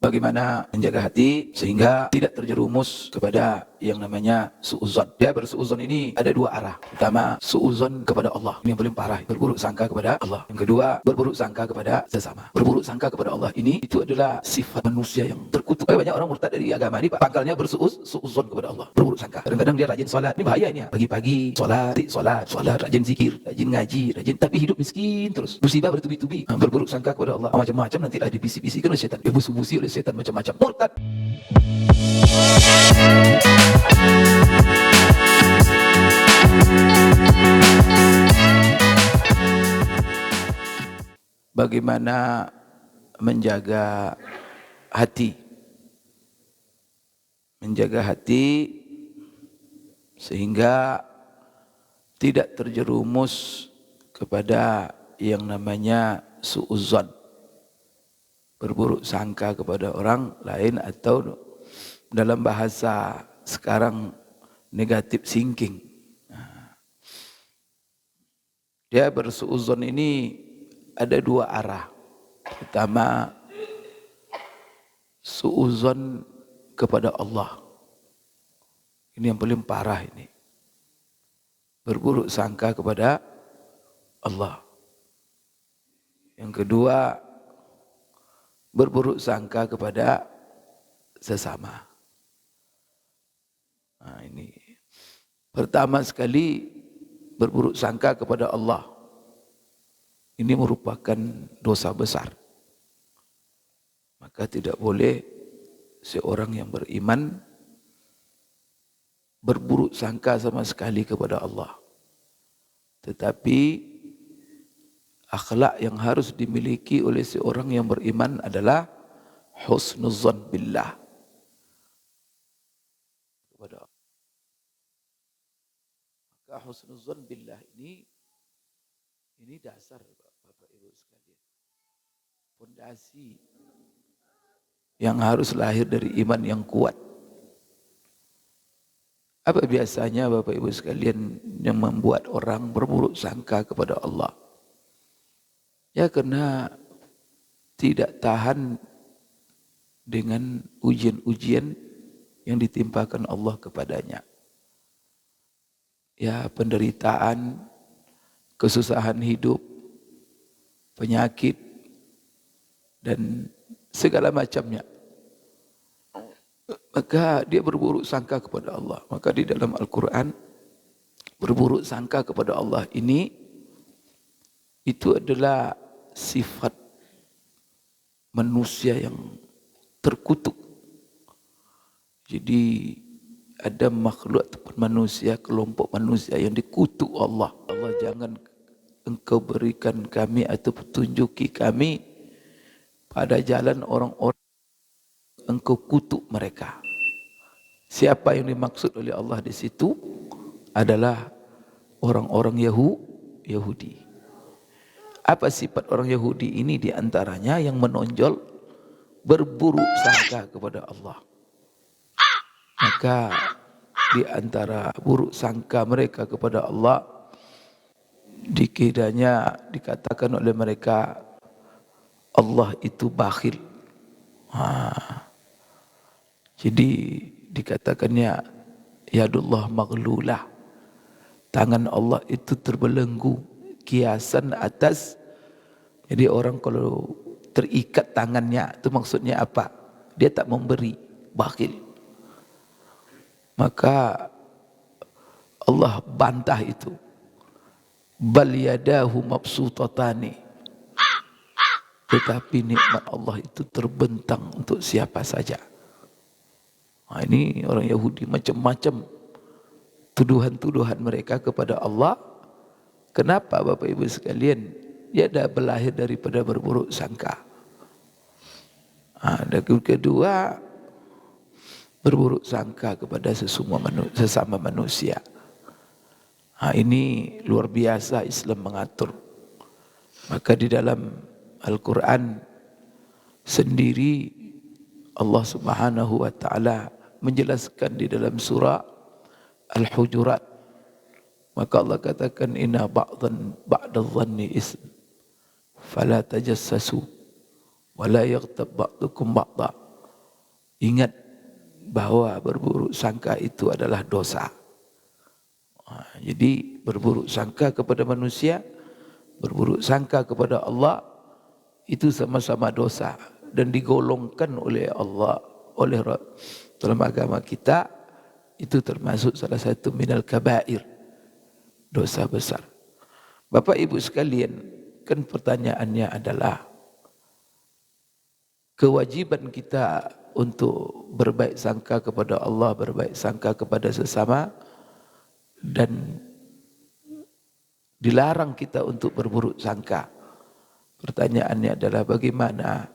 Bagaimana menjaga hati sehingga tidak terjerumus kepada yang namanya su'uzon. Dia bersu'uzon ini ada dua arah. Pertama, su'uzon kepada Allah. Ini yang paling parah. Berburuk sangka kepada Allah. Yang kedua, berburuk sangka kepada sesama. Berburuk sangka kepada Allah ini, itu adalah sifat manusia yang terkutuk. Banyak orang murtad dari agama ini, pangkalnya bersu'uzon kepada Allah. Berburuk sangka. Kadang-kadang dia rajin sholat. Ini bahaya ini. Pagi-pagi sholat, rajin zikir, rajin ngaji, tapi hidup miskin terus. Musibah bertubi-tubi. Berburuk sangka kepada Allah. Macam-macam nanti lah dibisi-bisikan oleh setan. Dibusu-busi oleh setan macam-macam. Murtad. Bagaimana menjaga hati? Menjaga hati sehingga tidak terjerumus kepada yang namanya su'uzon. Berburuk sangka kepada orang lain, atau dalam bahasa sekarang negative thinking. Dia bersu'uzon ini ada dua arah. Pertama, su'uzon kepada Allah. Ini yang paling parah ini. Berburuk sangka kepada Allah. Yang kedua, berburuk sangka kepada sesama. Nah, ini pertama sekali, berburuk sangka kepada Allah. Ini merupakan dosa besar. Maka tidak boleh seorang yang beriman berburuk sangka sama sekali kepada Allah. Tetapi akhlak yang harus dimiliki oleh seorang yang beriman adalah husnuzan billah. Maka husnuzan billah ini dasar Bapak Ibu sekalian. Fondasi yang harus lahir dari iman yang kuat. Apa biasanya Bapak Ibu sekalian yang membuat orang berburuk sangka kepada Allah? Ya, karena tidak tahan dengan ujian-ujian yang ditimpakan Allah kepadanya. Ya, penderitaan, kesusahan hidup, penyakit, dan segala macamnya. Maka dia berburuk sangka kepada Allah. Maka di dalam Al-Quran, berburuk sangka kepada Allah ini, itu adalah sifat manusia yang terkutuk. Jadi ada makhluk ataupun manusia, kelompok manusia yang dikutuk Allah. Allah, jangan engkau berikan kami atau petunjuki kami pada jalan orang-orang engkau kutuk mereka. Siapa yang dimaksud oleh Allah di situ adalah orang-orang Yahudi. Apa sifat orang Yahudi ini? Di antaranya yang menonjol berburuk sangka kepada Allah. Maka di antara buruk sangka mereka kepada Allah, dikiranya dikatakan oleh mereka Allah itu bakhil. Jadi dikatakannya yadullah maghlulah, tangan Allah itu terbelenggu, kiasan atas. Jadi orang kalau terikat tangannya, itu maksudnya apa? Dia tak memberi, bakhil. Maka Allah bantah itu. Bal yadahu mabsutatani. Tetapi nikmat Allah itu terbentang untuk siapa saja. Nah, ini orang Yahudi macam-macam tuduhan-tuduhan mereka kepada Allah. Kenapa Bapak Ibu sekalian? Dia dah berlahir daripada berburuk sangka. Dan kedua, berburuk sangka kepada sesama manusia. Ini luar biasa Islam mengatur. Maka di dalam Al-Quran sendiri Allah Subhanahu wa ta'ala menjelaskan di dalam surah Al-Hujurat. Maka Allah katakan inna ba'dadh-dhanni ism fala tajassasu wa la yaghtab ba'dukum ba'dha Ingat bahwa berburuk sangka itu adalah dosa. Jadi berburuk sangka kepada manusia, berburuk sangka kepada Allah itu sama-sama dosa dan digolongkan oleh Allah, oleh dalam agama kita itu termasuk salah satu minal kabair, dosa besar. Bapak Ibu sekalian, kan pertanyaannya adalah kewajiban kita untuk berbaik sangka kepada Allah, berbaik sangka kepada sesama, dan dilarang kita untuk berburuk sangka. Pertanyaannya adalah bagaimana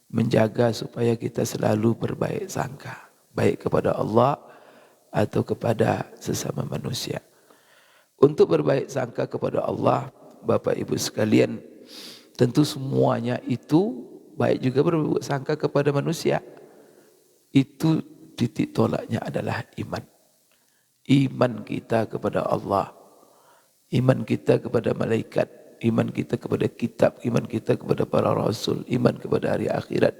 menjaga supaya kita selalu berbaik sangka, baik kepada Allah atau kepada sesama manusia. Untuk berbaik sangka kepada Allah, Bapak Ibu sekalian, tentu semuanya itu baik juga berburuk sangka kepada manusia. Itu titik tolaknya adalah iman. Iman kita kepada Allah, iman kita kepada malaikat, iman kita kepada kitab, iman kita kepada para rasul, iman kepada hari akhirat.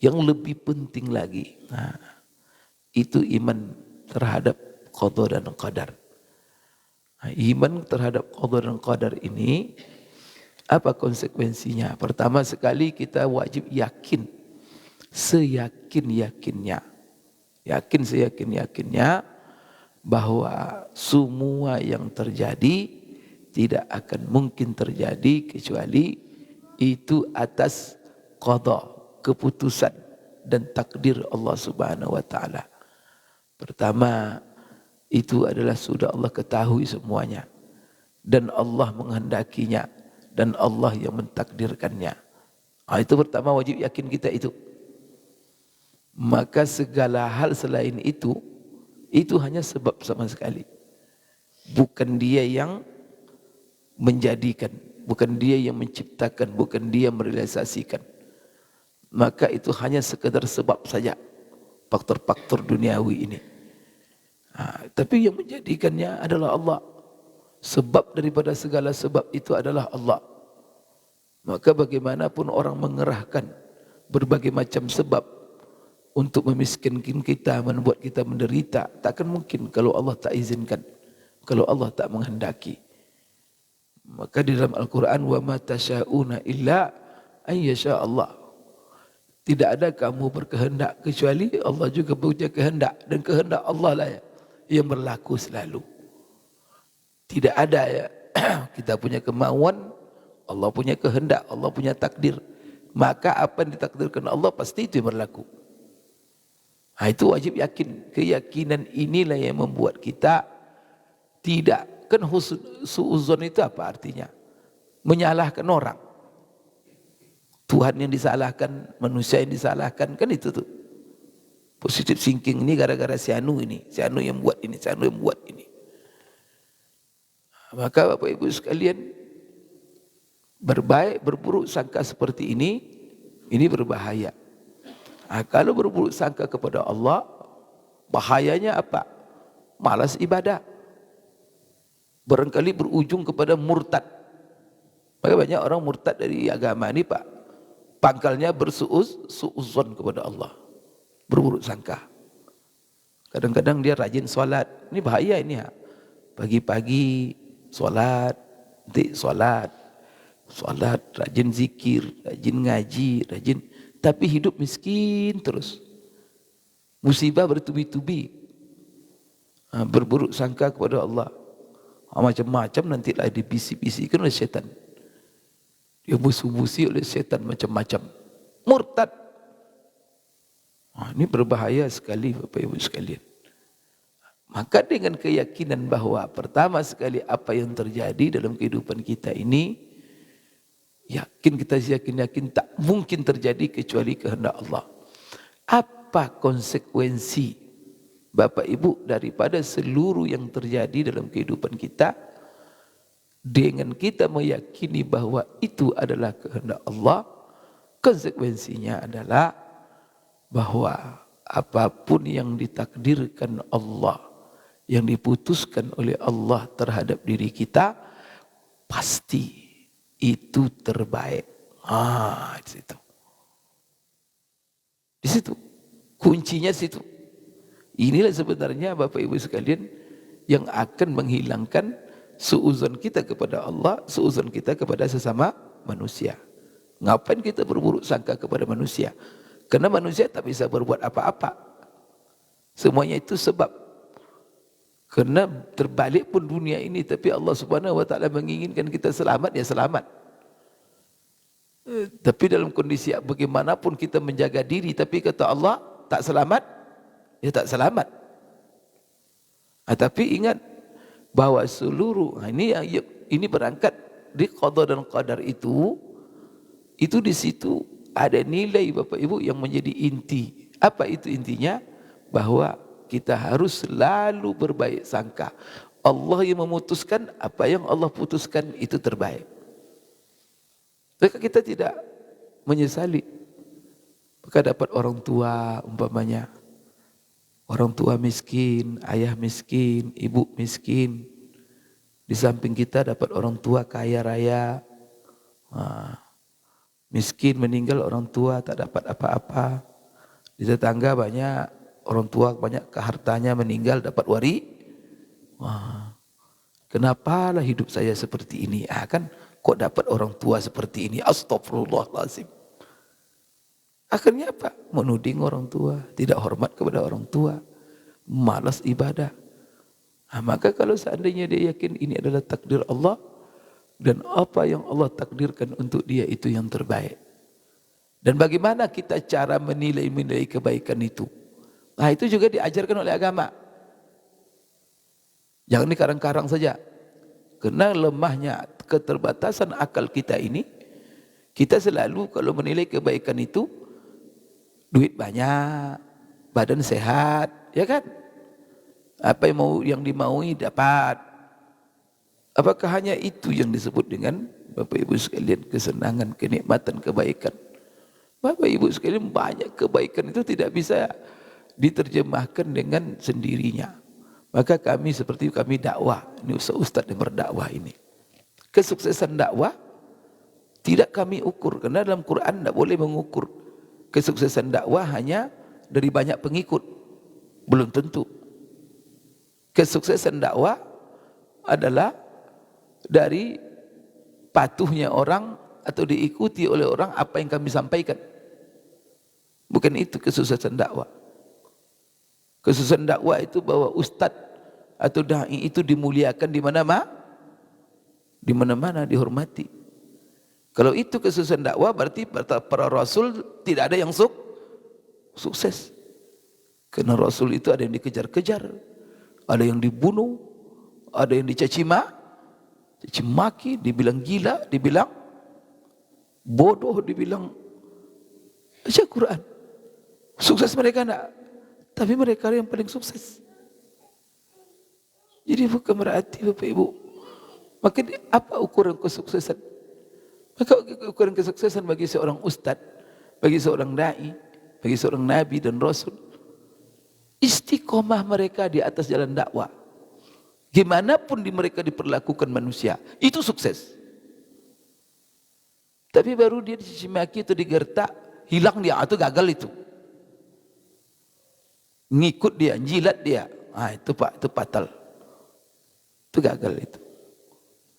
Yang lebih penting lagi, itu iman terhadap qada dan qadar. Iman terhadap qada dan qadar ini, apa konsekuensinya? Pertama sekali kita wajib yakin, seyakin-yakinnya. Yakin seyakin-yakinnya bahwa semua yang terjadi tidak akan mungkin terjadi kecuali itu atas qada, keputusan dan takdir Allah Subhanahu wa taala. Pertama, itu adalah sudah Allah ketahui semuanya dan Allah menghendakinya dan Allah yang mentakdirkannya. Itu pertama wajib yakin kita itu. Maka segala hal selain itu hanya sebab sama sekali. Bukan dia yang menjadikan, bukan dia yang menciptakan, bukan dia merealisasikan. Maka itu hanya sekedar sebab saja, faktor-faktor duniawi ini. Tapi yang menjadikannya adalah Allah. Sebab daripada segala sebab itu adalah Allah. Maka bagaimanapun orang mengerahkan berbagai macam sebab untuk memiskinkan kita, membuat kita menderita, takkan mungkin kalau Allah tak izinkan, kalau Allah tak menghendaki. Maka di dalam Al-Quran, wa ma tasyauna illa ayyasha Allah. Tidak ada kamu berkehendak kecuali Allah juga punya kehendak, dan kehendak Allah lah yang berlaku selalu. Tidak ada ya kita punya kemauan, Allah punya kehendak, Allah punya takdir. Maka apa yang ditakdirkan Allah pasti itu yang berlaku. Itu wajib yakin. Keyakinan inilah yang membuat kita tidak, kan su'uzon itu apa artinya? Menyalahkan orang. Tuhan yang disalahkan, manusia yang disalahkan, kan itu tuh. Positive thinking ini gara-gara si Anu ini, si Anu yang buat ini, si Anu yang buat ini. Maka Bapak Ibu sekalian, berburuk sangka seperti ini berbahaya. Kalau berburuk sangka kepada Allah, bahayanya apa? Malas ibadah. Barangkali berujung kepada murtad. Maka banyak orang murtad dari agama ini Pak. Pangkalnya su'uzon kepada Allah. Berburuk sangka. Kadang-kadang dia rajin sholat. Ini bahaya ini ya. Pagi-pagi sholat, nanti sholat, rajin zikir, rajin ngaji, tapi hidup miskin terus. Musibah bertubi-tubi. Berburuk sangka kepada Allah. Macam-macam nantilah dibisi-bisikan oleh syaitan. Dia busu-busi oleh syaitan macam-macam. Murtad. Ini berbahaya sekali Bapak Ibu sekalian. Maka dengan keyakinan bahwa pertama sekali apa yang terjadi dalam kehidupan kita ini, kita yakin tak mungkin terjadi kecuali kehendak Allah. Apa konsekuensi Bapak Ibu daripada seluruh yang terjadi dalam kehidupan kita? Dengan kita meyakini bahwa itu adalah kehendak Allah, konsekuensinya adalah bahwa apapun yang ditakdirkan Allah, yang diputuskan oleh Allah terhadap diri kita, pasti itu terbaik. Di situ. Kuncinya situ. Inilah sebenarnya Bapak Ibu sekalian yang akan menghilangkan suuzon kita kepada Allah, suuzon kita kepada sesama manusia. Ngapain kita berburuk sangka kepada manusia? Karena manusia tak bisa berbuat apa-apa. Semuanya itu sebab. Karena terbalik pun dunia ini, tapi Allah Subhanahu wa taala menginginkan kita selamat, ya selamat. Tapi dalam kondisi bagaimanapun kita menjaga diri, tapi kata Allah tak selamat, ya tak selamat. Tapi ingat bahwa seluruh ini berangkat di qada dan qadar itu di situ ada nilai Bapak Ibu yang menjadi inti. Apa itu intinya? Bahwa kita harus selalu berbaik sangka. Allah yang memutuskan, apa yang Allah putuskan itu terbaik. Maka kita tidak menyesali. Maka dapat orang tua umpamanya. Orang tua miskin, ayah miskin, ibu miskin. Di samping kita dapat orang tua kaya raya. Miskin meninggal orang tua tak dapat apa-apa. Di tetangga banyak orang tua banyak hartanya meninggal dapat kenapalah hidup saya seperti ini? Kan kok dapat orang tua seperti ini? Astagfirullahaladzim. Akhirnya apa? Menuding orang tua, tidak hormat kepada orang tua, malas ibadah. Maka kalau seandainya dia yakin ini adalah takdir Allah, dan apa yang Allah takdirkan untuk dia itu yang terbaik. Dan bagaimana kita cara menilai kebaikan itu? Itu juga diajarkan oleh agama. Jangan dikarang-karang saja. Karena lemahnya keterbatasan akal kita ini, kita selalu kalau menilai kebaikan itu, duit banyak, badan sehat, ya kan? Apa yang dimaui dapat. Apakah hanya itu yang disebut dengan Bapak Ibu sekalian kesenangan, kenikmatan, kebaikan? Bapak Ibu sekalian banyak kebaikan itu tidak bisa diterjemahkan dengan sendirinya. Maka kami seperti kami dakwah, ini ustaz yang berdakwah ini. Kesuksesan dakwah tidak kami ukur, karena dalam Quran tidak boleh mengukur kesuksesan dakwah hanya dari banyak pengikut. Belum tentu. Kesuksesan dakwah adalah dari patuhnya orang atau diikuti oleh orang apa yang kami sampaikan. Bukan itu kesuksesan dakwah. Kesuksesan dakwah itu bahwa ustaz atau dai itu dimuliakan di mana-mana dihormati. Kalau itu kesuksesan dakwah berarti para rasul tidak ada yang sukses. Karena rasul itu ada yang dikejar-kejar, ada yang dibunuh, ada yang dicaci maki, dibilang gila, dibilang bodoh, dibilang baca Quran. Sukses mereka enggak? Tapi mereka yang paling sukses. Jadi bukan berarti Bapak Ibu. Maka apa ukuran kesuksesan? Maka ukuran kesuksesan bagi seorang ustadz, bagi seorang da'i, bagi seorang nabi dan rasul, istiqomah mereka di atas jalan dakwah. Gimana pun mereka diperlakukan manusia, itu sukses. Tapi baru dia dicaci maki atau digertak, hilang dia, atau gagal itu. Ngikut dia, jilat dia, itu fatal. Itu gagal itu.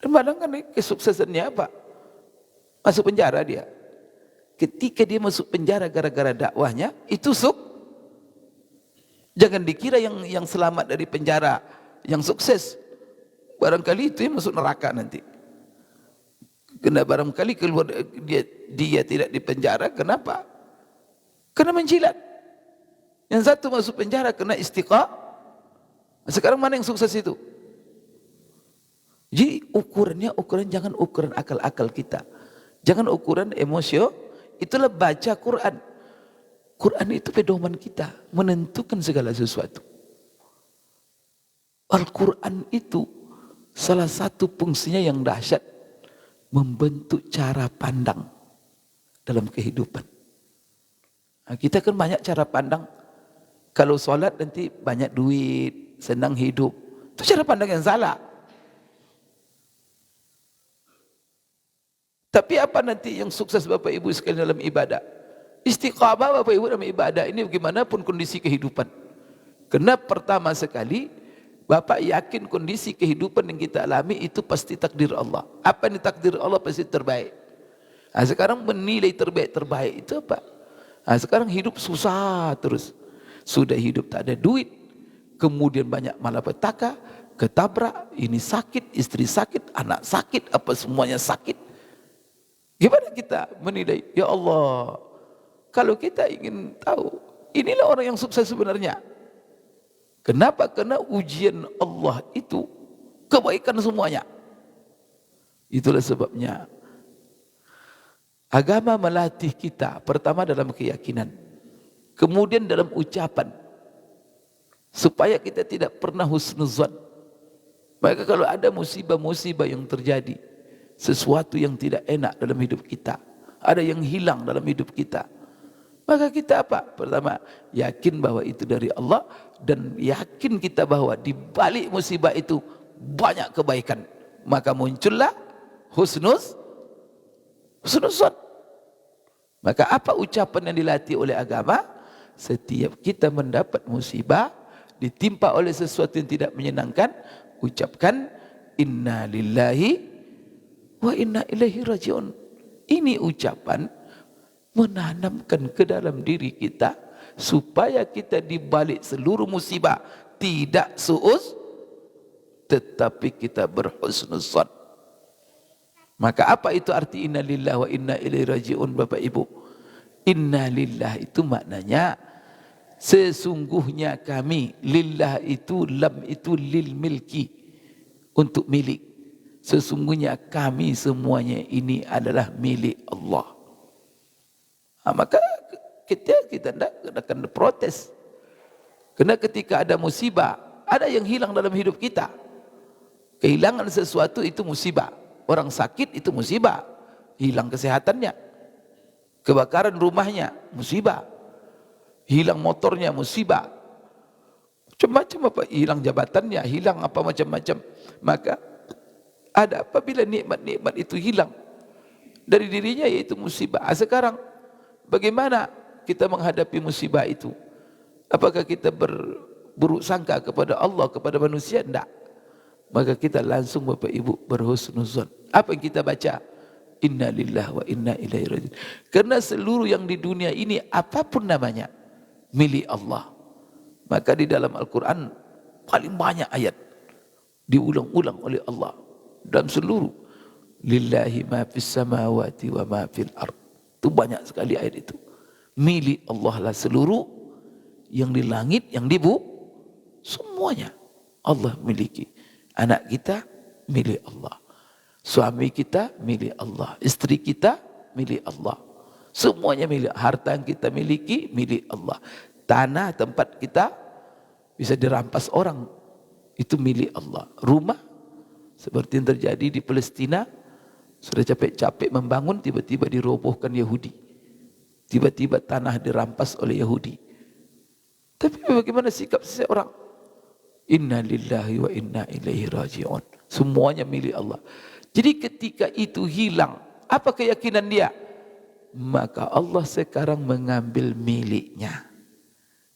Dan kadang kan kesuksesannya apa? Masuk penjara dia. Ketika dia masuk penjara gara-gara dakwahnya, itu jangan dikira yang selamat dari penjara, yang sukses. Barangkali itu yang masuk neraka nanti. Karena barangkali keluar dia tidak di penjara, kenapa? Karena menjilat. Yang satu masuk penjara kena istiqamah. Sekarang mana yang sukses itu? Jadi ukuran jangan ukuran akal-akal kita. Jangan ukuran emosio. Itulah baca Quran. Quran itu pedoman kita, menentukan segala sesuatu. Al-Quran itu salah satu fungsinya yang dahsyat, membentuk cara pandang dalam kehidupan. Kita kan banyak cara pandang. Kalau sholat nanti banyak duit, senang hidup. Itu cara pandang yang salah. Tapi apa nanti yang sukses Bapak Ibu sekalian dalam ibadah? Istiqamah Bapak Ibu dalam ibadah ini bagaimanapun kondisi kehidupan. Karena pertama sekali Bapak yakin kondisi kehidupan yang kita alami itu pasti takdir Allah. Apa yang takdir Allah pasti terbaik. Nah, sekarang menilai terbaik itu apa? Nah, sekarang hidup susah terus. Sudah hidup tak ada duit, kemudian banyak malapetaka, ketabrak, ini sakit, istri sakit, anak sakit, apa semuanya sakit. Gimana kita menilai? Ya Allah, kalau kita ingin tahu, inilah orang yang sukses sebenarnya. Kenapa? Karena ujian Allah itu kebaikan semuanya. Itulah sebabnya agama melatih kita pertama dalam keyakinan, kemudian dalam ucapan, supaya kita tidak pernah husnuzan. Maka kalau ada musibah-musibah yang terjadi, sesuatu yang tidak enak dalam hidup kita, ada yang hilang dalam hidup kita, maka kita apa? Pertama, yakin bahwa itu dari Allah, dan yakin kita bahwa di balik musibah itu banyak kebaikan. Maka muncullah husnuzan. Maka apa ucapan yang dilatih oleh agama? Setiap kita mendapat musibah, ditimpa oleh sesuatu yang tidak menyenangkan, ucapkan inna lillahi wa inna ilaihi rajiun. Ini ucapan menanamkan ke dalam diri kita supaya kita di balik seluruh musibah tidak suuz, tetapi kita berhusnuzan. Maka apa itu arti inna lillahi wa inna ilaihi rajiun Bapak Ibu? Inna lillahi itu maknanya sesungguhnya kami. Lillah itu, lam itu lil milki, untuk milik. Sesungguhnya kami semuanya ini adalah milik Allah. Maka kita tidak akan protes. Karena ketika ada musibah, ada yang hilang dalam hidup kita. Kehilangan sesuatu itu musibah. Orang sakit itu musibah. Hilang kesehatannya. Kebakaran rumahnya musibah. Hilang motornya musibah. Macam-macam apa? Hilang jabatannya, hilang apa macam-macam. Maka ada apabila nikmat-nikmat itu hilang dari dirinya, yaitu musibah. Sekarang bagaimana kita menghadapi musibah itu? Apakah kita berburuk sangka kepada Allah, kepada manusia? Tidak. Maka kita langsung Bapak Ibu berhusnuzan. Apa yang kita baca? Inna lillahi wa inna ilaihi rajiun. Karena seluruh yang di dunia ini apapun namanya milik Allah. Maka di dalam Al-Quran paling banyak ayat diulang-ulang oleh Allah dalam seluruh. Lillahi ma fis samawati wa ma fil ard. Itu banyak sekali ayat itu. Milik Allah lah seluruh yang di langit, yang di bumi, semuanya Allah miliki. Anak kita milik Allah. Suami kita milik Allah. Istri kita milik Allah. Semuanya milik. Harta yang kita miliki milik Allah. Tanah tempat kita bisa dirampas orang, itu milik Allah. Rumah seperti yang terjadi di Palestina, sudah capek-capek membangun, tiba-tiba dirobohkan Yahudi. Tiba-tiba tanah dirampas oleh Yahudi. Tapi bagaimana sikap seseorang? Inna lillahi wa inna ilaihi raji'un. Semuanya milik Allah. Jadi ketika itu hilang, apa keyakinan dia? Maka Allah sekarang mengambil miliknya.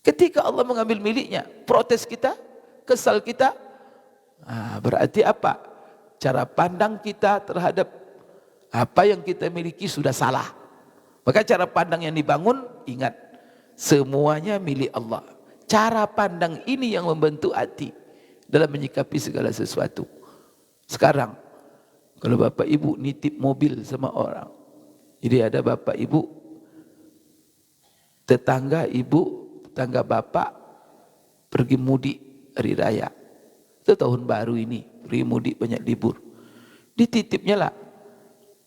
Ketika Allah mengambil miliknya, protes kita, kesal kita, berarti apa? Cara pandang kita terhadap apa yang kita miliki sudah salah. Maka cara pandang yang dibangun, ingat, semuanya milik Allah. Cara pandang ini yang membentuk hati dalam menyikapi segala sesuatu. Sekarang, kalau Bapak Ibu nitip mobil sama orang, jadi ada Bapak Ibu, tetangga Ibu, tetangga Bapak pergi mudik hari raya. Itu tahun baru ini, pergi mudik banyak libur. Dititipnya lah,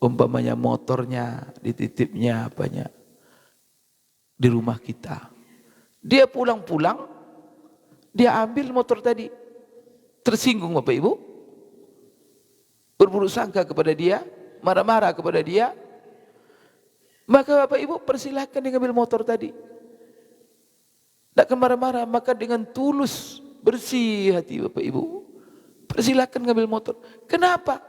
umpamanya motornya, dititipnya apanya di rumah kita. Dia pulang-pulang, dia ambil motor tadi. Tersinggung Bapak Ibu, berburuk sangka kepada dia, marah-marah kepada dia. Maka Bapak Ibu persilahkan dia ambil motor tadi. Tidak marah-marah, maka dengan tulus, bersih hati Bapak Ibu, persilahkan ngambil motor. Kenapa?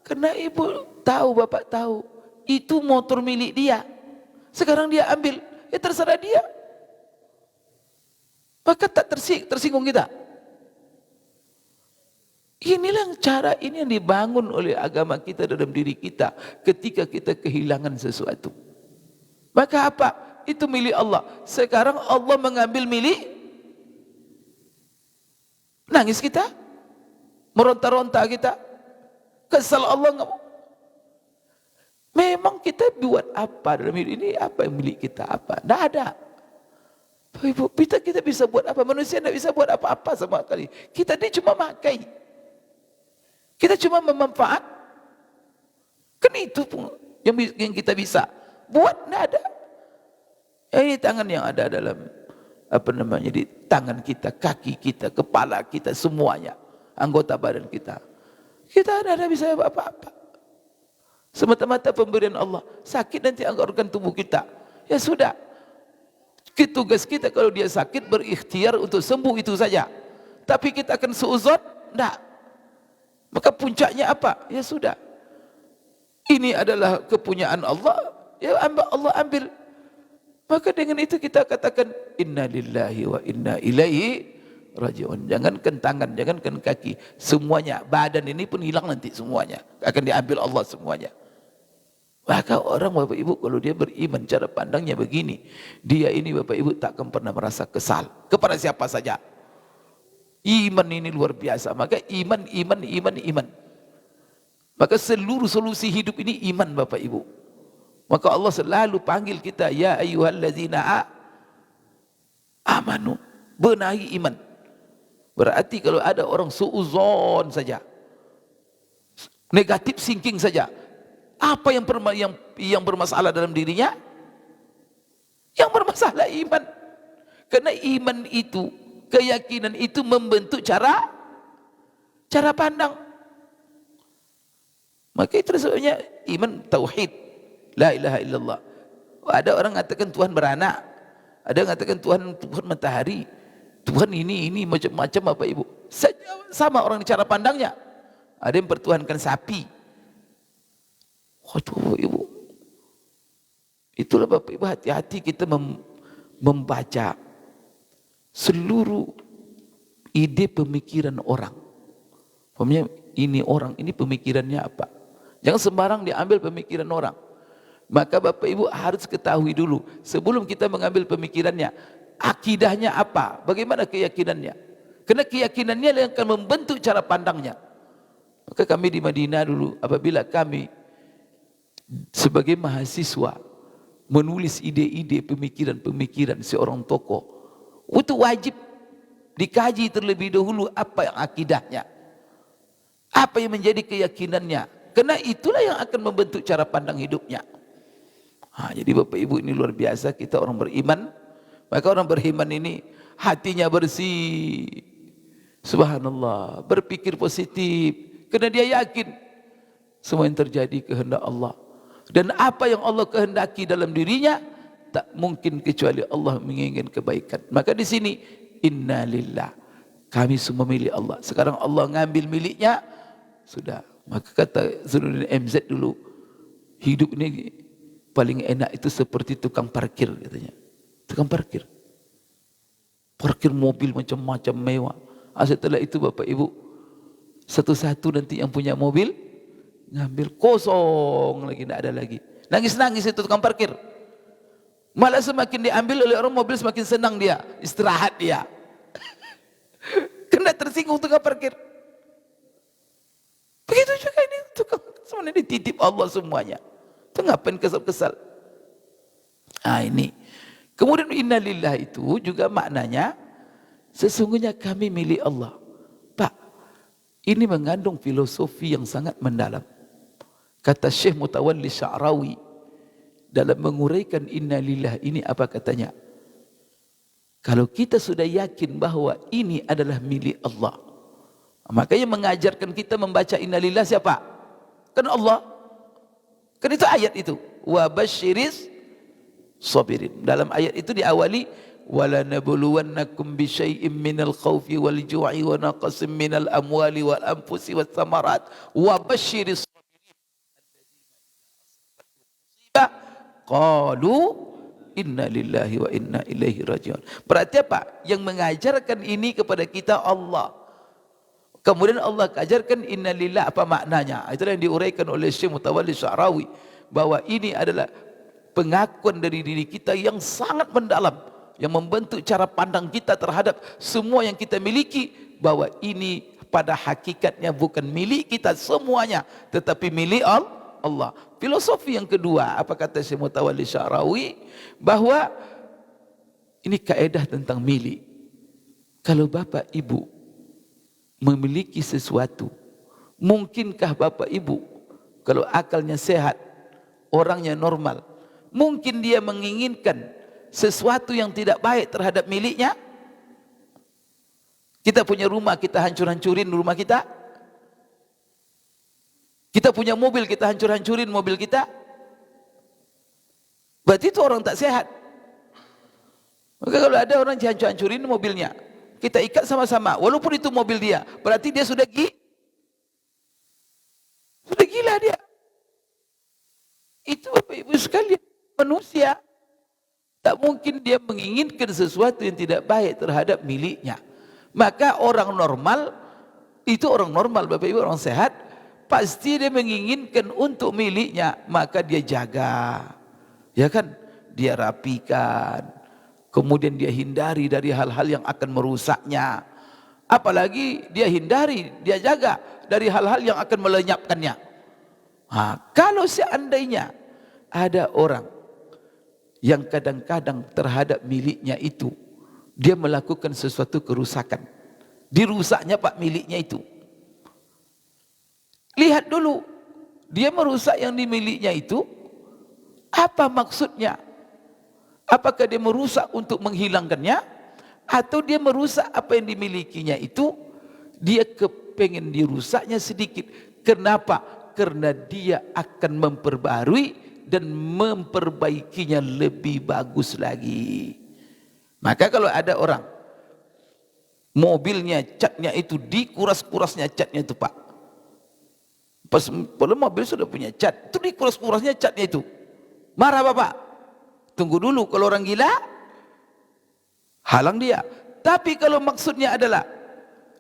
Karena Ibu tahu, Bapak tahu, itu motor milik dia. Sekarang dia ambil. ya terserah dia. Maka tak tersinggung kita. Inilah cara ini yang dibangun oleh agama kita dalam diri kita ketika kita kehilangan sesuatu. Maka apa? Itu milik Allah. Sekarang Allah mengambil milik, nangis kita, meronta-ronta kita, kesal Allah enggak mau. Memang kita buat apa dalam hidup ini? Apa yang milik kita? Apa? Tidak ada. Ibu, kita bisa buat apa? Manusia tidak bisa buat apa-apa sama sekali. Kita ini cuma makai. Kita cuma memanfaat. Kan itu pun yang kita bisa buat. Tidak ada. Ini tangan yang ada dalam di tangan kita, kaki kita, kepala kita, semuanya, anggota badan kita. Kita tidak bisa apa-apa. Semata-mata pemberian Allah. Sakit nanti organ tubuh kita. Ya sudah. Tugas kita kalau dia sakit berikhtiar untuk sembuh itu saja. Tapi kita akan suuzon? Tidak. Maka puncaknya apa? Ya sudah. Ini adalah kepunyaan Allah. Ya Allah ambil. Maka dengan itu kita katakan inna lillahi wa inna ilaihi raji'un. Jangankan tangan, jangankan kaki, semuanya, badan ini pun hilang nanti semuanya. Akan diambil Allah semuanya. Maka orang Bapak Ibu kalau dia beriman cara pandangnya begini, dia ini Bapak Ibu tak akan pernah merasa kesal kepada siapa saja. Iman ini luar biasa. Maka iman. Maka seluruh solusi hidup ini iman Bapak Ibu. Maka Allah selalu panggil kita ya ayyuhallazina amanu, benahi iman. Berarti kalau ada orang suuzon saja, negatif thinking saja, apa yang bermasalah dalam dirinya? Yang bermasalah iman. Karena iman itu, keyakinan itu membentuk cara pandang. Maka itu sebabnya iman tauhid, la ilaha illallah. Ada orang mengatakan Tuhan beranak, ada yang mengatakan Tuhan matahari, Tuhan ini macam-macam Bapak Ibu. Sama orang cara pandangnya. Ada yang pertuhankan sapi. Waduh Ibu, itulah Bapak Ibu, hati-hati kita membaca seluruh ide pemikiran orang. Pokoknya ini orang, ini pemikirannya apa. Jangan sembarang diambil pemikiran orang. Maka Bapak Ibu harus ketahui dulu, sebelum kita mengambil pemikirannya, akidahnya apa, bagaimana keyakinannya. Karena keyakinannya yang akan membentuk cara pandangnya. Maka kami di Madinah dulu, apabila kami sebagai mahasiswa menulis ide-ide pemikiran-pemikiran seorang tokoh, itu wajib dikaji terlebih dahulu apa yang akidahnya, apa yang menjadi keyakinannya, karena itulah yang akan membentuk cara pandang hidupnya. Jadi Bapak Ibu ini luar biasa, kita orang beriman. Maka orang beriman ini hatinya bersih, subhanallah, berpikir positif, karena dia yakin semua yang terjadi kehendak Allah. Dan apa yang Allah kehendaki dalam dirinya tak mungkin kecuali Allah menginginkan kebaikan. Maka di sini inna lillah, kami semua milik Allah. Sekarang Allah ngambil miliknya, sudah. Maka kata Zainuddin MZ dulu, hidup ini paling enak itu seperti tukang parkir katanya. Tukang parkir. Parkir mobil macam-macam mewah. Setelah itu Bapak Ibu, satu-satu nanti yang punya mobil ngambil, kosong lagi, tidak ada lagi. Nangis-nangis itu tukang parkir. Malah semakin diambil oleh orang mobil semakin senang dia, istirahat dia. Kena tersinggung tukang parkir. Begitu juga ini tukang, semuanya dititip Allah semuanya. Itu ngapain kesal-kesal? Ini. Kemudian innalillah itu juga maknanya sesungguhnya kami milik Allah. Pak, ini mengandung filosofi yang sangat mendalam. Kata Syekh Mutawalli Sya'rawi dalam menguraikan innalillah ini, apa katanya? Kalau kita sudah yakin bahwa ini adalah milik Allah, makanya mengajarkan kita membaca innalillah siapa? Kan Allah. Kan itu ayat itu. Wa basyiris sabirin. Dalam ayat itu diawali wala nabluwannakum bisyai'im minal khaufi wal ju'i wa naqsim minal amwali wal anfusi was samarat wa basyiris sabirin qalu Inna lillahi wa inna ilaihi rajiun. Berarti apa? Yang mengajarkan ini kepada kita Allah. Kemudian Allah ajarkan inna lillah, apa maknanya? Itulah yang diuraikan oleh Syekh Mutawalli Sya'rawi, bahwa ini adalah pengakuan dari diri kita yang sangat mendalam, yang membentuk cara pandang kita terhadap semua yang kita miliki, bahwa ini pada hakikatnya bukan milik kita semuanya, tetapi milik Allah. Filosofi yang kedua, apa kata Syekh Mutawalli Sya'rawi, bahwa ini kaedah tentang milik. Kalau bapak ibu memiliki sesuatu, mungkinkah bapak ibu kalau akalnya sehat, orangnya normal, mungkin dia menginginkan sesuatu yang tidak baik terhadap miliknya? Kita punya rumah, kita hancur-hancurin rumah kita. Kita punya mobil, kita hancur-hancurin mobil kita. Berarti itu orang tak sehat. Maka kalau ada orang hancur-hancurin mobilnya, kita ikat sama-sama, walaupun itu mobil dia, berarti dia sudah gila dia. Itu Bapak Ibu sekalian, manusia tak mungkin dia menginginkan sesuatu yang tidak baik terhadap miliknya. Maka orang normal, itu orang normal Bapak Ibu, orang sehat, pasti dia menginginkan untuk miliknya, maka dia jaga, ya kan, dia rapikan, kemudian dia hindari dari hal-hal yang akan merusaknya, apalagi dia hindari, dia jaga dari hal-hal yang akan melenyapkannya. Kalau seandainya ada orang yang kadang-kadang terhadap miliknya itu dia melakukan sesuatu kerusakan, dirusaknya Pak miliknya itu, lihat dulu dia merusak yang dimilikinya itu, apa maksudnya? Apakah dia merusak untuk menghilangkannya, atau dia merusak apa yang dimilikinya itu, dia kepengen dirusaknya sedikit. Kenapa? Karena dia akan memperbarui dan memperbaikinya lebih bagus lagi. Maka kalau ada orang mobilnya catnya itu dikuras-kurasnya catnya itu Pak, kalau mobil sudah punya cat, itu dikuras-kurasnya catnya itu, marah Bapak? Tunggu dulu, kalau orang gila halang dia. Tapi kalau maksudnya adalah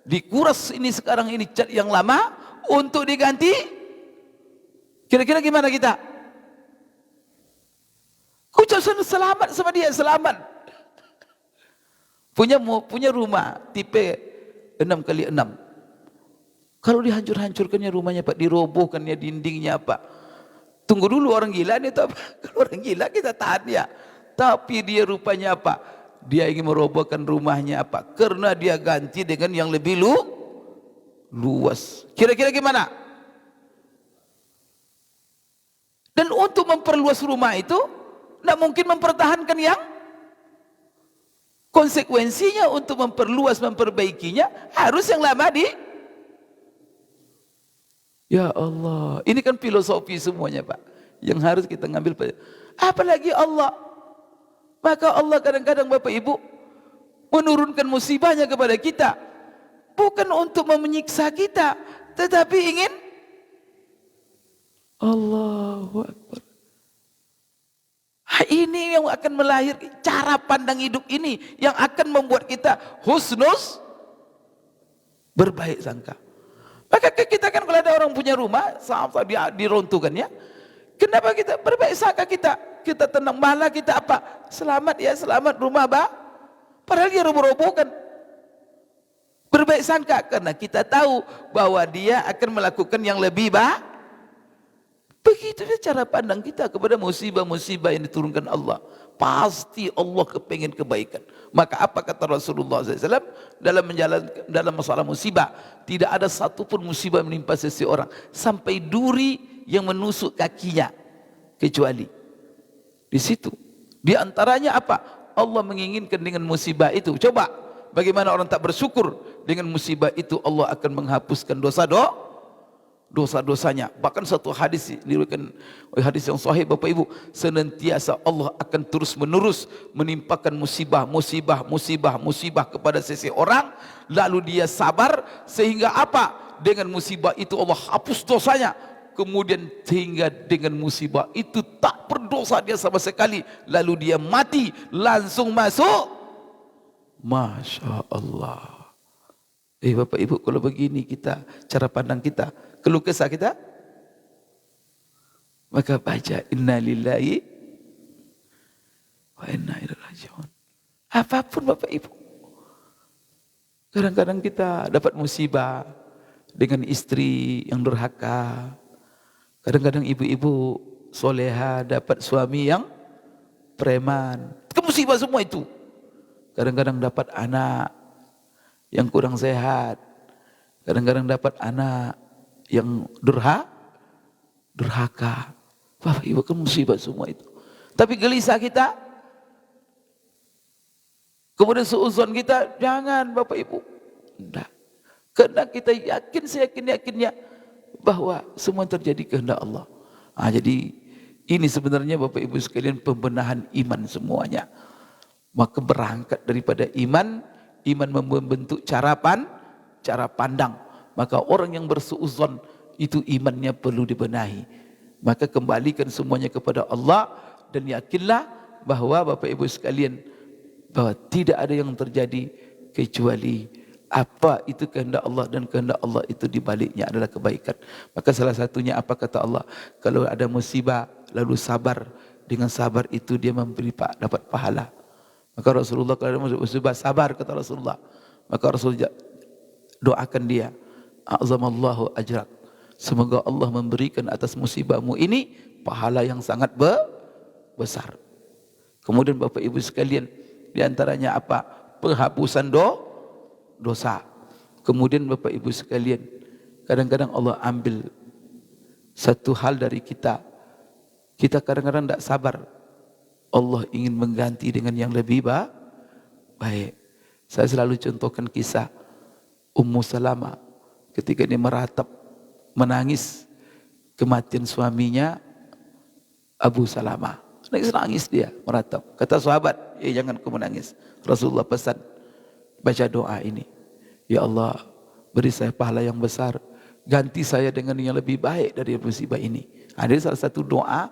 dikuras ini sekarang ini cat yang lama untuk diganti, kira-kira gimana kita? Ucap selamat sama dia, selamat. Punya rumah tipe 6x6. Kalau dihancur-hancurkannya rumahnya Pak, dirobohkannya dindingnya Pak, tunggu dulu, orang gila ini apa? Kalau orang gila kita tahan dia. Tapi dia rupanya apa? Dia ingin merobohkan rumahnya apa? Karena dia ganti dengan yang lebih luas. Kira-kira gimana? Dan untuk memperluas rumah itu, tidak mungkin mempertahankan yang konsekuensinya. Untuk memperluas, memperbaikinya, harus yang lama Ya Allah, ini kan filosofi semuanya Pak, yang harus kita ngambil. Apalagi Allah. Maka Allah kadang-kadang Bapak Ibu menurunkan musibahnya kepada kita, bukan untuk menyiksa kita, tetapi ingin Allahu Akbar. Ini yang akan melahirkan cara pandang hidup ini, yang akan membuat kita husnus, berbaik sangka. Maka kita kan kalau ada orang punya rumah, sama dia diruntuhkannya, kenapa kita berbaik sangka, kita tenang, malah kita apa? Selamat ya, selamat rumah padahal dia roboh-robohkan. Berbaik sangka karena kita tahu bahwa dia akan melakukan yang lebih baik. Begitu cara pandang kita kepada musibah-musibah yang diturunkan Allah. Pasti Allah kepengen kebaikan. Maka apa kata Rasulullah SAW dalam masalah musibah? Tidak ada satupun musibah menimpa seseorang sampai duri yang menusuk kakinya, kecuali di situ. Di antaranya apa? Allah menginginkan dengan musibah itu. Coba bagaimana orang tak bersyukur dengan musibah itu, Allah akan menghapuskan dosa-dosanya. Bahkan satu hadis diriwayatkan, hadis yang sahih Bapak Ibu, senantiasa Allah akan terus menerus menimpakan musibah kepada seseorang, lalu dia sabar sehingga apa? Dengan musibah itu Allah hapus dosanya. kemudian sehingga dengan musibah itu tak berdosa dia sama sekali, lalu dia mati langsung masuk. Masya Allah. Bapak Ibu, kalau begini kita, cara pandang kita, keluh kesah kita, maka baca inna lillahi wa inna ilaihi raji'un. Apapun Bapak Ibu, kadang-kadang kita dapat musibah dengan istri yang durhaka, kadang-kadang ibu-ibu soleha dapat suami yang preman, musibah semua itu. Kadang-kadang dapat anak yang kurang sehat, kadang-kadang dapat anak yang durhaka. Bapak Ibu, kan musibah semua itu. Tapi gelisah kita, kemudian suuzon kita, jangan Bapak Ibu. Tidak. Karena kita yakin, seyakin-yakinnya bahwa semua terjadi kehendak Allah. Jadi ini sebenarnya Bapak Ibu sekalian pembenahan iman semuanya. Maka berangkat daripada iman membentuk cara pandang. Maka orang yang bersuuzon itu imannya perlu dibenahi. Maka kembalikan semuanya kepada Allah dan yakinlah bahwa Bapak Ibu sekalian, bahwa tidak ada yang terjadi kecuali apa itu kehendak Allah, dan kehendak Allah itu dibaliknya adalah kebaikan. Maka salah satunya apa kata Allah? Kalau ada musibah lalu sabar, dengan sabar itu dia dapat pahala. Maka Rasulullah kalau ada musibah sabar, kata Rasulullah, maka Rasulullah doakan dia, a'zamallahu ajrak, semoga Allah memberikan atas musibahmu ini pahala yang sangat besar. Kemudian Bapak Ibu sekalian, di antaranya apa? Penghapusan dosa. Kemudian Bapak Ibu sekalian, kadang-kadang Allah ambil satu hal dari kita. Kita kadang-kadang tidak sabar. Allah ingin mengganti dengan yang lebih baik. Saya selalu contohkan kisah Ummu Salamah ketika dia meratap, menangis kematian suaminya Abu Salamah. Nangis dia, meratap. Kata sahabat, jangan kau menangis. Rasulullah pesan, baca doa ini. Ya Allah, beri saya pahala yang besar, ganti saya dengan yang lebih baik dari musibah ini. Ada salah satu doa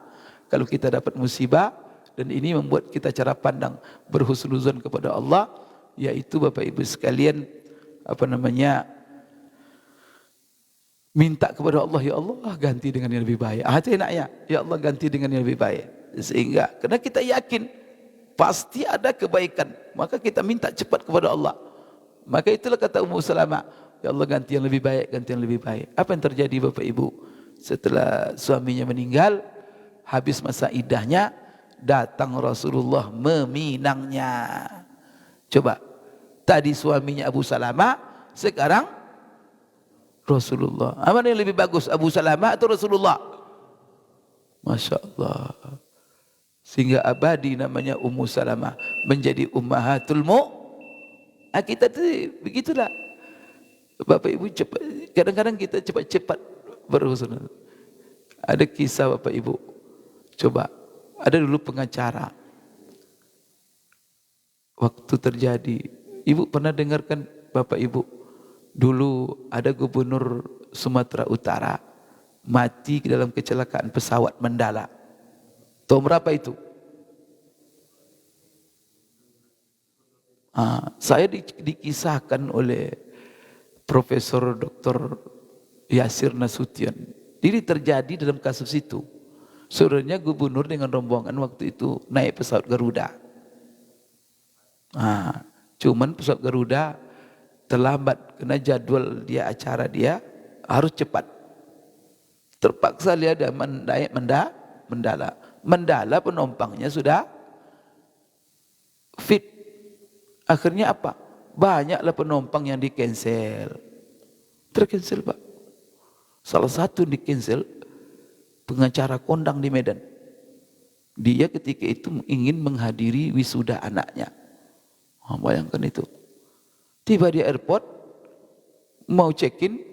kalau kita dapat musibah, dan ini membuat kita cara pandang berhusnuzon kepada Allah, yaitu Bapak Ibu sekalian, minta kepada Allah, ya Allah ganti dengan yang lebih baik. Itu enaknya, ya Allah ganti dengan yang lebih baik. Sehingga karena kita yakin pasti ada kebaikan, maka kita minta cepat kepada Allah. Maka itulah kata Ummu Salamah, ya Allah ganti yang lebih baik, ganti yang lebih baik. Apa yang terjadi Bapak Ibu? Setelah suaminya meninggal, habis masa iddahnya, datang Rasulullah meminangnya. Coba, tadi suaminya Abu Salamah, sekarang Rasulullah. Mana yang lebih bagus, Abu Salamah atau Rasulullah? Masya Allah. Sehingga abadi namanya Ummu Salamah, menjadi ummahatul kita tuh begitulah. Bapak Ibu cepat, kadang-kadang kita cepat-cepat berhusnuzon. Ada kisah Bapak Ibu, coba, ada dulu pengacara. Waktu terjadi, Ibu pernah dengarkan Bapak Ibu, dulu ada gubernur Sumatera Utara mati dalam kecelakaan pesawat Mandala. Tahun berapa itu? Saya dikisahkan oleh Profesor Dr. Yasir Nasution. Ini terjadi dalam kasus itu. Saudaranya gubernur dengan rombongan waktu itu naik pesawat Garuda. Cuman pesawat Garuda terlambat karena jadwal dia, acara dia harus cepat. Terpaksa dia ada naik Mandala. Mandala penumpangnya sudah fit. Akhirnya apa? Banyaklah penumpang yang di-cancel. Tercancel Pak. Salah satu di-cancel pengacara kondang di Medan. Dia ketika itu ingin menghadiri wisuda anaknya. Bayangkan itu. Tiba di airport, mau check-in,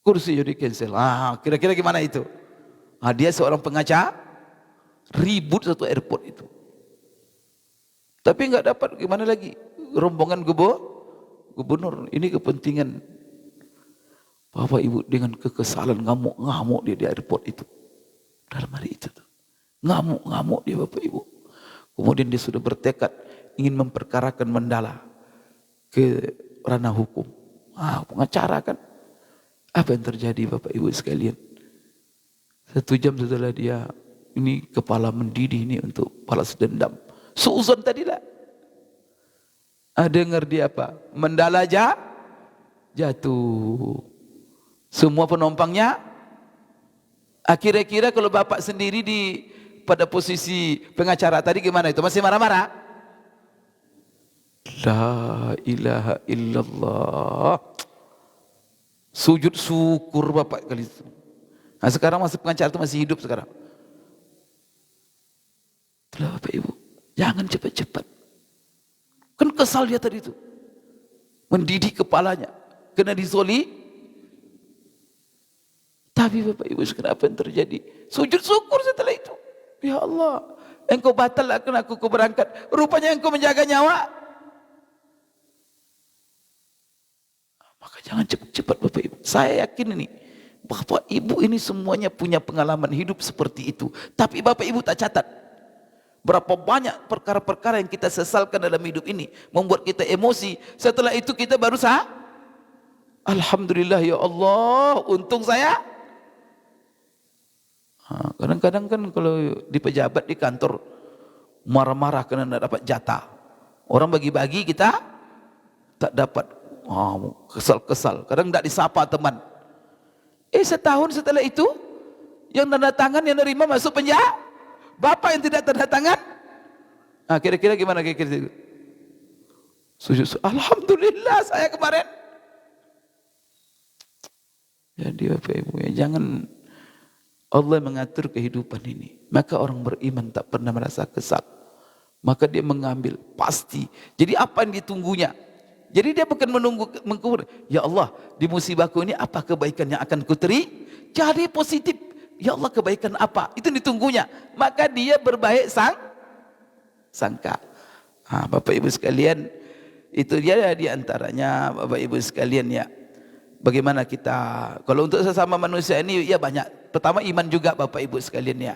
kursi jadi cancel. Kira-kira gimana itu? Dia seorang pengacara, ribut satu airport itu. Tapi nggak dapat, gimana lagi? Rombongan gubernur, ini kepentingan. Bapak ibu dengan kekesalan ngamuk-ngamuk dia di airport itu. Dalam hari itu tuh. Ngamuk-ngamuk dia bapak ibu. Kemudian dia sudah bertekad ingin memperkarakan Mandala ke ranah hukum. Pengacara kan. Apa yang terjadi bapak ibu sekalian? 1 jam setelah dia ini kepala mendidih ini untuk balas dendam. Suuzon tadi lah. Dengar dia apa? Mandala jatuh. Semua penumpangnya, kira-kira kalau bapak sendiri pada posisi pengacara tadi gimana itu? Masih marah-marah? La ilaha illallah. Sujud syukur bapak kali itu. Nah sekarang masih pengacara itu masih hidup sekarang. Itulah bapak ibu, jangan cepat-cepat. Kan kesal dia tadi itu. Mendidih kepalanya. Kena dizoli. Tapi bapak ibu sekarang apa yang terjadi? Sujud syukur setelah itu. Ya Allah, engkau batalkan aku berangkat. Rupanya engkau menjaga nyawa. Maka jangan cepat-cepat bapak ibu. Saya yakin ini, bapak ibu ini semuanya punya pengalaman hidup seperti itu. Tapi bapak ibu tak catat. Berapa banyak perkara-perkara yang kita sesalkan dalam hidup ini. Membuat kita emosi. Setelah itu kita baru alhamdulillah ya Allah, untung saya. Kadang-kadang kan kalau di pejabat di kantor marah-marah karena tidak dapat jatah. Orang bagi-bagi kita tak dapat. Kesal-kesal. Kadang tidak disapa teman. Setahun setelah itu yang tanda tangan yang nerima masuk penjara. Bapak yang tidak tanda tangan. Kira-kira gimana kira-kira? Sujud. Alhamdulillah saya kemarin. Jadi bapak ibu ya jangan. Allah mengatur kehidupan ini. Maka orang beriman tak pernah merasa kesal. Maka dia mengambil pasti. Jadi apa yang ditunggunya? Jadi dia bukan menunggu ya Allah di musibahku ini apa kebaikan yang akan kuteri? Jadi positif. Ya Allah kebaikan apa? Itu ditunggunya. Maka dia berbaik sangka. Bapak ibu sekalian, itu dia di antaranya bapak ibu sekalian ya. Bagaimana kita, kalau untuk sesama manusia ini ya banyak. Pertama iman juga bapak ibu sekalian ya.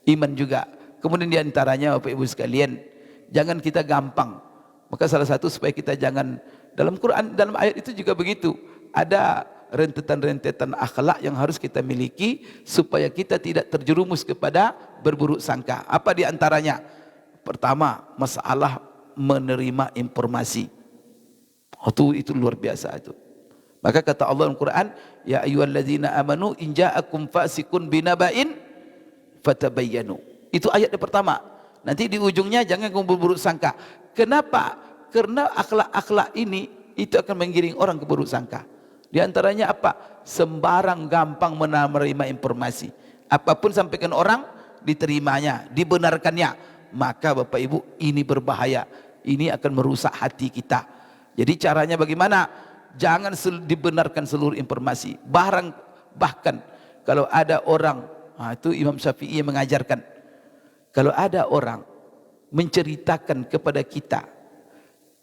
Iman juga. Kemudian di antaranya bapak ibu sekalian, jangan kita gampang. Maka salah satu supaya kita jangan, dalam Quran, dalam ayat itu juga begitu. Ada rentetan-rentetan akhlak yang harus kita miliki supaya kita tidak terjerumus kepada berburuk sangka. Apa di antaranya? Pertama, masalah menerima informasi. Itu luar biasa itu. Maka kata Allah dalam Quran, ya ayyuhalladzina amanu in ja'akum fasiqun binaba'in fatabayyanu. Itu ayat yang pertama. Nanti di ujungnya jangan kamu berburuk sangka. Kenapa? Karena akhlak-akhlak ini itu akan menggiring orang ke buruk sangka. Di antaranya apa? Sembarang gampang menerima informasi. Apapun sampaikan orang diterimanya, dibenarkannya. Maka Bapak Ibu ini berbahaya. Ini akan merusak hati kita. Jadi caranya bagaimana? Jangan dibenarkan seluruh informasi. Bahkan kalau ada orang, itu Imam Syafi'i yang mengajarkan, kalau ada orang menceritakan kepada kita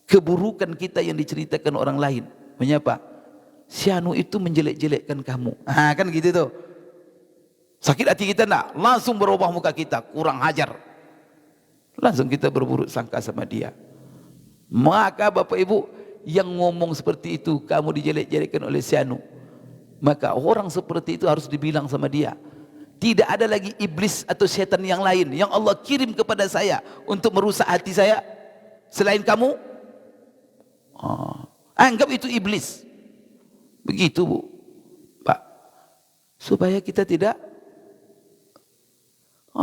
keburukan kita yang diceritakan orang lain, menyapa, si anu itu menjelek-jelekkan kamu, kan gitu tuh. Sakit hati kita enggak? Langsung berubah muka kita, kurang ajar. Langsung kita berburuk sangka sama dia. Maka Bapak Ibu yang ngomong seperti itu, kamu dijelek-jelekkan oleh si anu, maka orang seperti itu harus dibilang sama dia, tidak ada lagi iblis atau setan yang lain yang Allah kirim kepada saya untuk merusak hati saya selain kamu. Anggap itu iblis. Begitu Bu, Pak, supaya kita tidak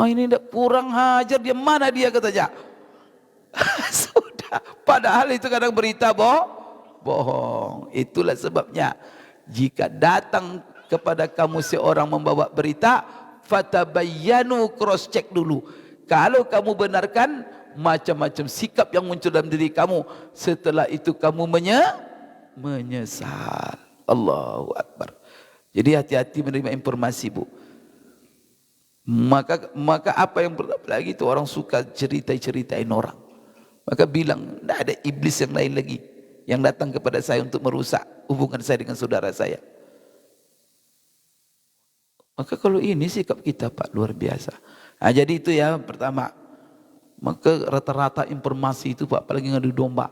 ini tidak kurang hajar dia, mana dia katanya. Sudah, padahal itu kadang berita bohong. Itulah sebabnya jika datang kepada kamu seorang membawa berita, fatabayyanu, cross check dulu. Kalau kamu benarkan, macam-macam sikap yang muncul dalam diri kamu, setelah itu kamu menyesal. Allahu Akbar. Jadi hati-hati menerima informasi Bu. Maka apa yang lagi itu orang suka ceritain orang. Maka bilang, tidak ada iblis yang lain lagi yang datang kepada saya untuk merusak hubungan saya dengan saudara saya. Maka kalau ini sikap kita Pak luar biasa. Nah, jadi itu ya pertama. Maka rata-rata informasi itu Pak apalagi ngadu domba.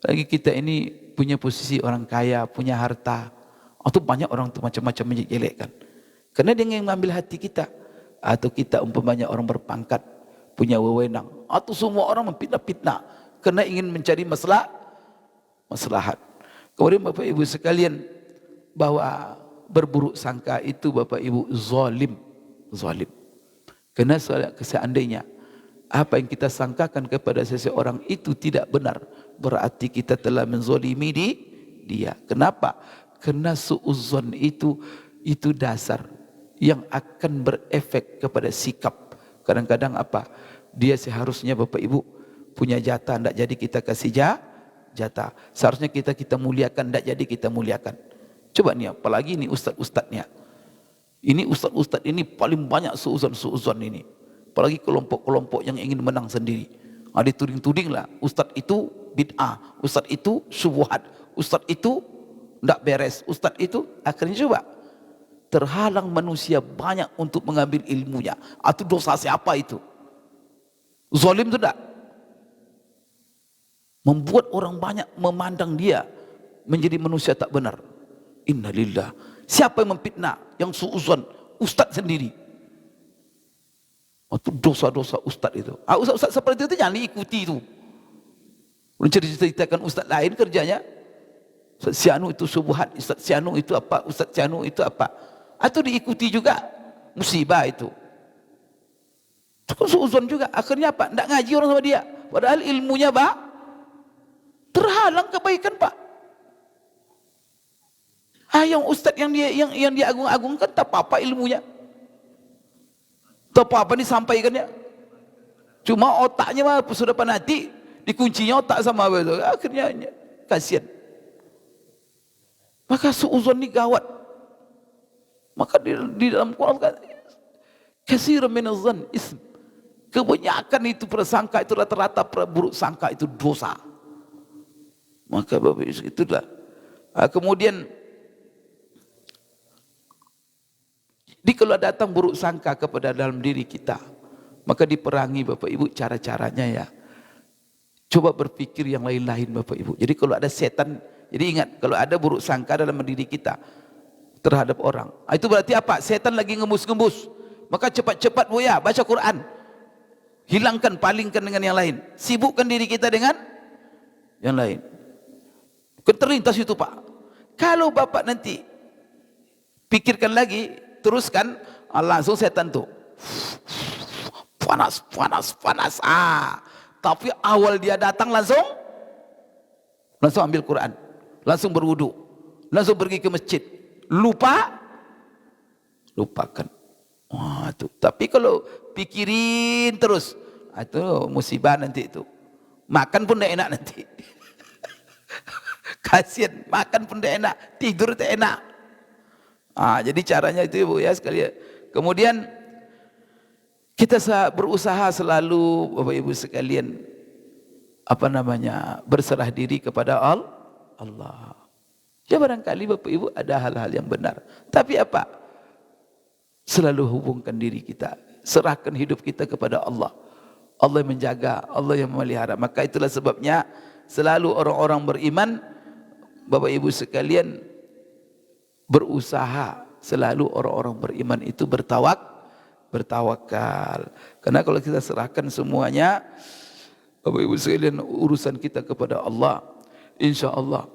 Lagi kita ini punya posisi orang kaya, punya harta. Atau banyak orang tuh macam-macam menjelekkan. Karena dia ingin mengambil hati kita. Atau kita umpamanya orang berpangkat, punya wewenang. Atau semua orang memfitnah-fitnah. Karena ingin mencari maslahat. Kemudian Bapak Ibu sekalian, bahwa berburuk sangka itu Bapak Ibu zalim. Karena seandainya apa yang kita sangkakan kepada seseorang itu tidak benar, berarti kita telah menzalimi dia. Kenapa? Karena suudzon itu dasar yang akan berefek kepada sikap. Kadang-kadang apa? Dia seharusnya Bapak Ibu punya jatah, tidak jadi kita kasih jatah. Seharusnya kita muliakan, tidak jadi kita muliakan. Coba nih, apalagi ini ustaz-ustaznya. Ini ustaz-ustaz ini paling banyak suudzon ini. Apalagi kelompok-kelompok yang ingin menang sendiri. Dituding-tuding lah, ustaz itu bid'ah, ustaz itu syubhat, ustaz itu tidak beres, ustaz itu akhirnya coba terhalang manusia banyak untuk mengambil ilmunya. Atau dosa siapa itu? Zalim itu tidak? Membuat orang banyak memandang dia menjadi manusia tak benar. Innalillah. Siapa yang memfitnah, yang suudzon? Ustaz sendiri. Itu dosa-dosa ustaz itu. Ustaz-ustaz seperti itu jangan diikuti itu. Menceritakan ustaz lain kerjanya. Ustaz Sianu itu syubhat, Ustaz Sianu itu apa, Ustaz Sianu itu apa. Itu diikuti juga. Musibah itu. Itu kan suudzon juga. Akhirnya apa? Tidak ngaji orang sama dia. Padahal ilmunya terhalang kebaikan Pak. Yang ustaz yang dia agung-agungkan tak apa-apa ilmunya. Tak apa-apa disampaikannya. Cuma otaknya mah sudah panati, dikuncinya otak sama itu. Akhirnya kasihan. Maka suudzon ini gawat. Maka di dalam Quran kan katsirun minadh-dhann ism. Kebanyakan itu prasangka itu rata-rata buruk sangka itu dosa. Maka Bapak Ibu itulah. Kemudian kalau datang buruk sangka kepada dalam diri kita, maka diperangi Bapak Ibu cara-caranya ya. Coba berpikir yang lain-lain Bapak Ibu. Jadi kalau ada setan, jadi ingat kalau ada buruk sangka dalam diri kita terhadap orang, itu berarti apa? Setan lagi ngembus-ngembus. Maka cepat-cepat buya baca Quran. Hilangkan, palingkan dengan yang lain. Sibukkan diri kita dengan yang lain. Terlintas itu Pak. Kalau Bapak nanti pikirkan lagi, teruskan, langsung setan tuh panas. Tapi awal dia datang langsung ambil Quran, langsung berwudu, langsung pergi ke masjid, lupakan. Tuh. Tapi kalau pikirin terus, itu musibah nanti itu. Makan pun tidak enak nanti. Kasian, makan pun tidak enak, tidur tidak enak. Jadi caranya itu Ibu ya sekalian. Kemudian kita berusaha selalu Bapak Ibu sekalian berserah diri kepada Allah. Ya barangkali Bapak Ibu ada hal-hal yang benar. Tapi apa? Selalu hubungkan diri kita, serahkan hidup kita kepada Allah. Allah yang menjaga, Allah yang memelihara. Maka itulah sebabnya selalu orang-orang beriman Bapak Ibu sekalian berusaha, selalu orang-orang beriman itu bertawakal. Karena kalau kita serahkan semuanya Bapak Ibu sekalian urusan kita kepada Allah, insya Allah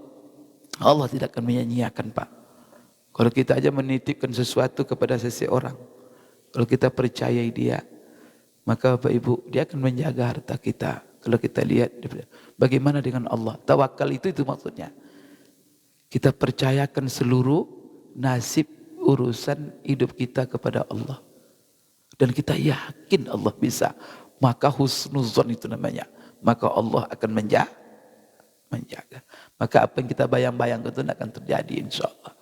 Allah tidak akan menyanyiakan Pak. Kalau kita aja menitipkan sesuatu kepada seseorang, kalau kita percayai dia, maka Bapak Ibu dia akan menjaga harta kita. Kalau kita lihat bagaimana dengan Allah, tawakal itu maksudnya kita percayakan seluruh nasib urusan hidup kita kepada Allah. Dan kita yakin Allah bisa. Maka husnuzon itu namanya. Maka Allah akan menjaga. Maka apa yang kita bayang-bayang itu akan terjadi insya Allah.